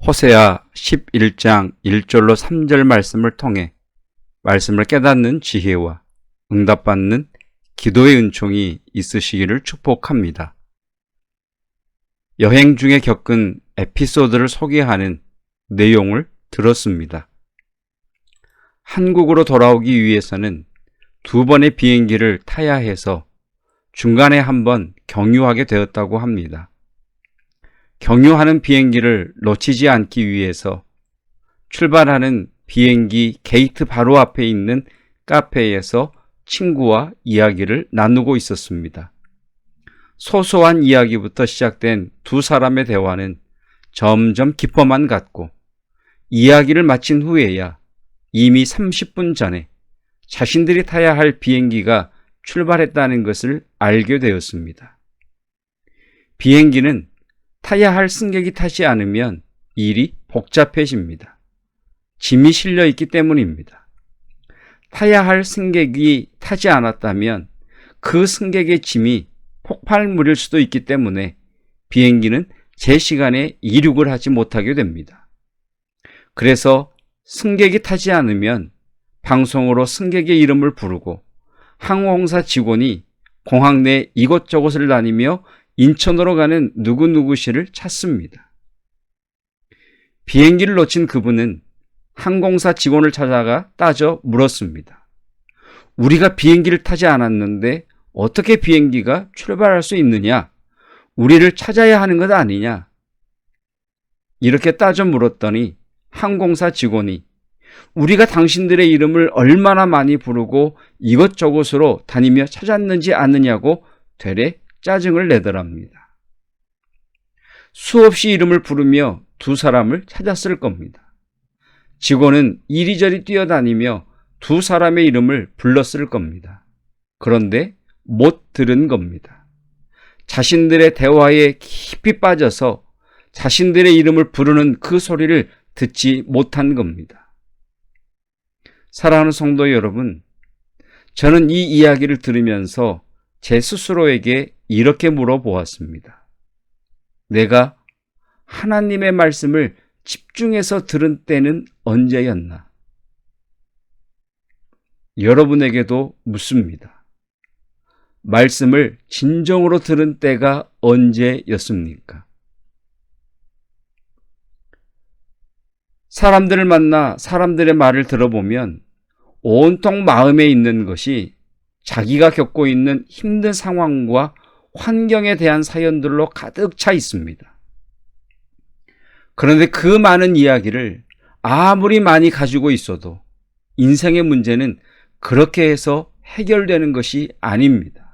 호세아 11장 1절로 3절 말씀을 통해 말씀을 깨닫는 지혜와 응답받는 기도의 은총이 있으시기를 축복합니다. 여행 중에 겪은 에피소드를 소개하는 내용을 들었습니다. 한국으로 돌아오기 위해서는 2번의 비행기를 타야 해서 중간에 한번 경유하게 되었다고 합니다. 경유하는 비행기를 놓치지 않기 위해서 출발하는 비행기 게이트 바로 앞에 있는 카페에서 친구와 이야기를 나누고 있었습니다. 소소한 이야기부터 시작된 두 사람의 대화는 점점 깊어만 갔고, 이야기를 마친 후에야 이미 30분 전에 자신들이 타야 할 비행기가 출발했다는 것을 알게 되었습니다. 비행기는 타야 할 승객이 타지 않으면 일이 복잡해집니다. 짐이 실려 있기 때문입니다. 타야 할 승객이 타지 않았다면 그 승객의 짐이 폭발물일 수도 있기 때문에 비행기는 제 시간에 이륙을 하지 못하게 됩니다. 그래서 승객이 타지 않으면 방송으로 승객의 이름을 부르고 항공사 직원이 공항 내 이곳저곳을 다니며 인천으로 가는 누구누구씨를 찾습니다. 비행기를 놓친 그분은 항공사 직원을 찾아가 따져 물었습니다. 우리가 비행기를 타지 않았는데 어떻게 비행기가 출발할 수 있느냐? 우리를 찾아야 하는 것 아니냐? 이렇게 따져 물었더니 항공사 직원이 우리가 당신들의 이름을 얼마나 많이 부르고 이것저것으로 다니며 찾았는지 아느냐고 되레 짜증을 내더랍니다. 수없이 이름을 부르며 두 사람을 찾았을 겁니다. 직원은 이리저리 뛰어다니며 두 사람의 이름을 불렀을 겁니다. 그런데 못 들은 겁니다. 자신들의 대화에 깊이 빠져서 자신들의 이름을 부르는 그 소리를 듣지 못한 겁니다. 사랑하는 성도 여러분, 저는 이 이야기를 들으면서 제 스스로에게 이렇게 물어보았습니다. 내가 하나님의 말씀을 집중해서 들은 때는 언제였나? 여러분에게도 묻습니다. 말씀을 진정으로 들은 때가 언제였습니까? 사람들을 만나 사람들의 말을 들어보면 온통 마음에 있는 것이 자기가 겪고 있는 힘든 상황과 환경에 대한 사연들로 가득 차 있습니다. 그런데 그 많은 이야기를 아무리 많이 가지고 있어도 인생의 문제는 그렇게 해서 해결되는 것이 아닙니다.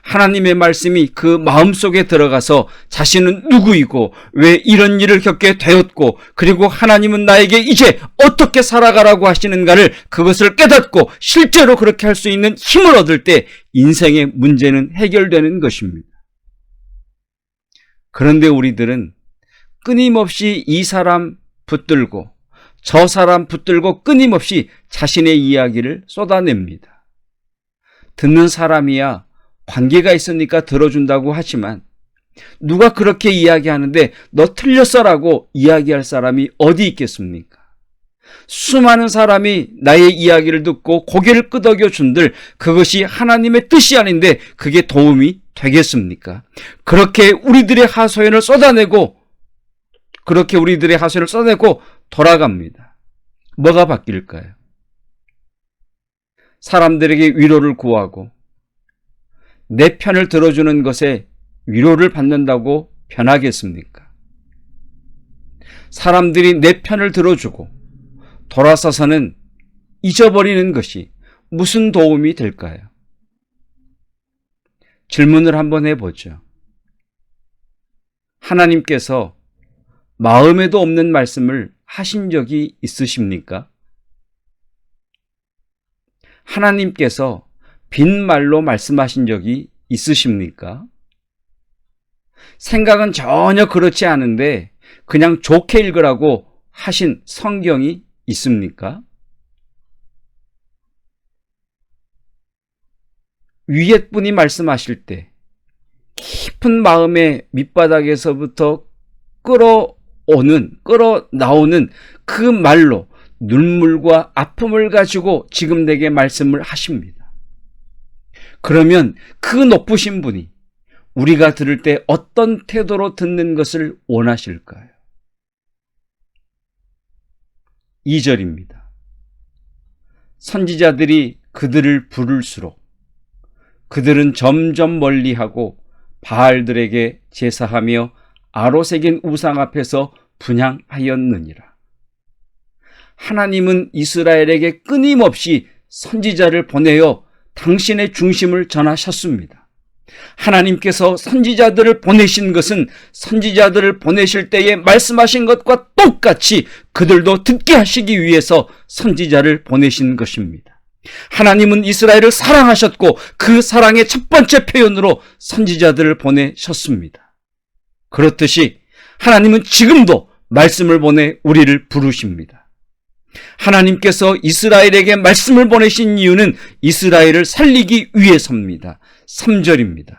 하나님의 말씀이 그 마음속에 들어가서 자신은 누구이고 왜 이런 일을 겪게 되었고 그리고 하나님은 나에게 이제 어떻게 살아가라고 하시는가를 그것을 깨닫고 실제로 그렇게 할 수 있는 힘을 얻을 때 인생의 문제는 해결되는 것입니다. 그런데 우리들은 끊임없이 이 사람 붙들고 저 사람 붙들고 끊임없이 자신의 이야기를 쏟아냅니다. 듣는 사람이야 관계가 있으니까 들어준다고 하지만 누가 그렇게 이야기하는데 너 틀렸어라고 이야기할 사람이 어디 있겠습니까? 수많은 사람이 나의 이야기를 듣고 고개를 끄덕여 준들 그것이 하나님의 뜻이 아닌데 그게 도움이 되겠습니까? 그렇게 우리들의 하소연을 쏟아내고 돌아갑니다. 뭐가 바뀔까요? 사람들에게 위로를 구하고 내 편을 들어주는 것에 위로를 받는다고 변하겠습니까? 사람들이 내 편을 들어주고 돌아서서는 잊어버리는 것이 무슨 도움이 될까요? 질문을 한번 해보죠. 하나님께서 마음에도 없는 말씀을 하신 적이 있으십니까? 하나님께서 빈말로 말씀하신 적이 있으십니까? 생각은 전혀 그렇지 않은데 그냥 좋게 읽으라고 하신 성경이 있습니까? 위에 분이 말씀하실 때 깊은 마음의 밑바닥에서부터 끌어 끌어 나오는 그 말로 눈물과 아픔을 가지고 지금 내게 말씀을 하십니다. 그러면 그 높으신 분이 우리가 들을 때 어떤 태도로 듣는 것을 원하실까요? 2절입니다. 선지자들이 그들을 부를수록 그들은 점점 멀리하고 바알들에게 제사하며 아로새긴 우상 앞에서 분향하였느니라. 하나님은 이스라엘에게 끊임없이 선지자를 보내어 당신의 중심을 전하셨습니다. 하나님께서 선지자들을 보내신 것은 선지자들을 보내실 때에 말씀하신 것과 똑같이 그들도 듣게 하시기 위해서 선지자를 보내신 것입니다. 하나님은 이스라엘을 사랑하셨고 그 사랑의 첫 번째 표현으로 선지자들을 보내셨습니다. 그렇듯이 하나님은 지금도 말씀을 보내 우리를 부르십니다. 하나님께서 이스라엘에게 말씀을 보내신 이유는 이스라엘을 살리기 위해서입니다. 3절입니다.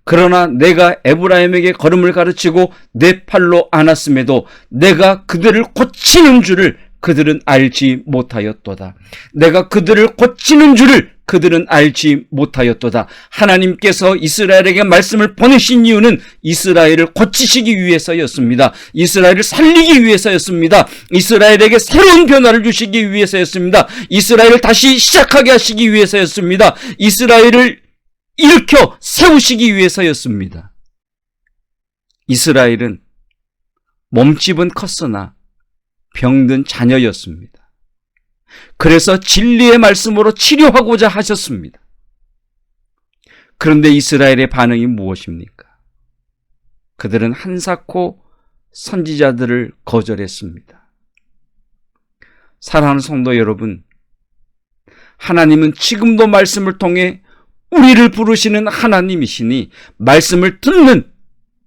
그러나 내가 에브라임에게 걸음을 가르치고 내 팔로 안았음에도 내가 그들을 고치는 줄을 그들은 알지 못하였도다. 내가 그들을 고치는 줄을 그들은 알지 못하였도다. 하나님께서 이스라엘에게 말씀을 보내신 이유는 이스라엘을 고치시기 위해서였습니다. 이스라엘을 살리기 위해서였습니다. 이스라엘에게 새로운 변화를 주시기 위해서였습니다. 이스라엘을 다시 시작하게 하시기 위해서였습니다. 이스라엘을 일으켜 세우시기 위해서였습니다. 이스라엘은 몸집은 컸으나 병든 자녀였습니다. 그래서 진리의 말씀으로 치료하고자 하셨습니다. 그런데 이스라엘의 반응이 무엇입니까? 그들은 한사코 선지자들을 거절했습니다. 사랑하는 성도 여러분, 하나님은 지금도 말씀을 통해 우리를 부르시는 하나님이시니 말씀을 듣는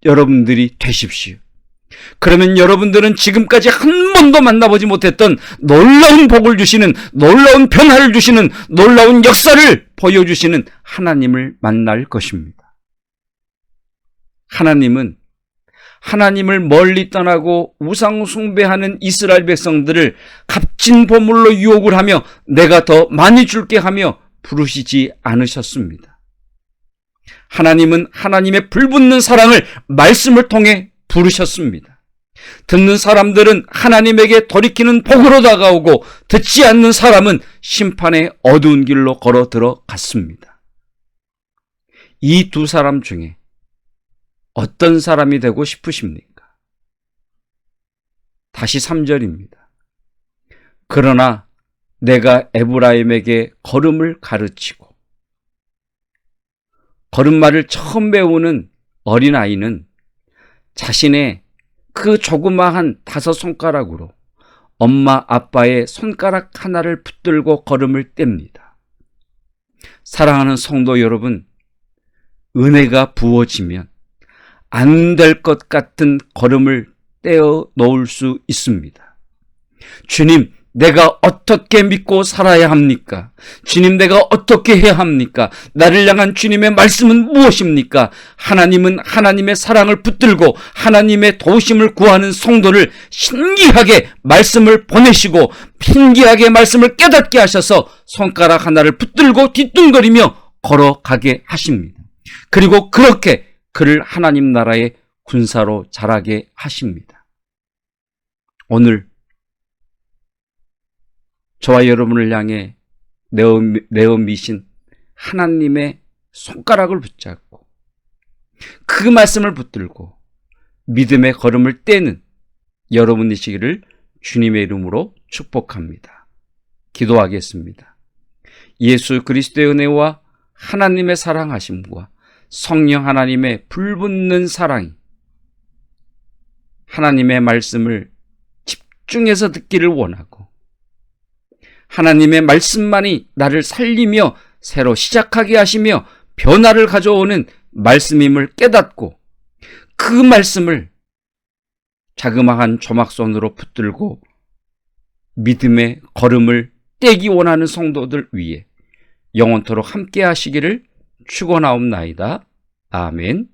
여러분들이 되십시오. 그러면 여러분들은 지금까지 한 번도 만나보지 못했던 놀라운 복을 주시는, 놀라운 변화를 주시는, 놀라운 역사를 보여주시는 하나님을 만날 것입니다. 하나님은 하나님을 멀리 떠나고 우상 숭배하는 이스라엘 백성들을 값진 보물로 유혹을 하며 내가 더 많이 줄게 하며 부르시지 않으셨습니다. 하나님은 하나님의 불붙는 사랑을 말씀을 통해 부르셨습니다. 듣는 사람들은 하나님에게 돌이키는 복으로 다가오고 듣지 않는 사람은 심판의 어두운 길로 걸어 들어갔습니다. 이 두 사람 중에 어떤 사람이 되고 싶으십니까? 다시 3절입니다. 그러나 내가 에브라임에게 걸음을 가르치고, 걸음마를 처음 배우는 어린아이는 자신의 그 조그마한 5손가락으로 엄마 아빠의 손가락 하나를 붙들고 걸음을 뗍니다. 사랑하는 성도 여러분, 은혜가 부어지면 안 될 것 같은 걸음을 떼어 놓을 수 있습니다. 주님, 내가 어떻게 믿고 살아야 합니까? 주님, 내가 어떻게 해야 합니까? 나를 향한 주님의 말씀은 무엇입니까? 하나님은 하나님의 사랑을 붙들고 하나님의 도우심을 구하는 성도를 신기하게 말씀을 보내시고 신기하게 말씀을 깨닫게 하셔서 손가락 하나를 붙들고 뒤뚱거리며 걸어가게 하십니다. 그리고 그렇게 그를 하나님 나라의 군사로 자라게 하십니다. 오늘 저와 여러분을 향해 내어 미신 하나님의 손가락을 붙잡고 그 말씀을 붙들고 믿음의 걸음을 떼는 여러분이시기를 주님의 이름으로 축복합니다. 기도하겠습니다. 예수 그리스도의 은혜와 하나님의 사랑하심과 성령 하나님의 불붙는 사랑이 하나님의 말씀을 집중해서 듣기를 원하고 하나님의 말씀만이 나를 살리며 새로 시작하게 하시며 변화를 가져오는 말씀임을 깨닫고 그 말씀을 자그마한 조막손으로 붙들고 믿음의 걸음을 떼기 원하는 성도들 위해 영원토록 함께 하시기를 축원하옵나이다. 아멘.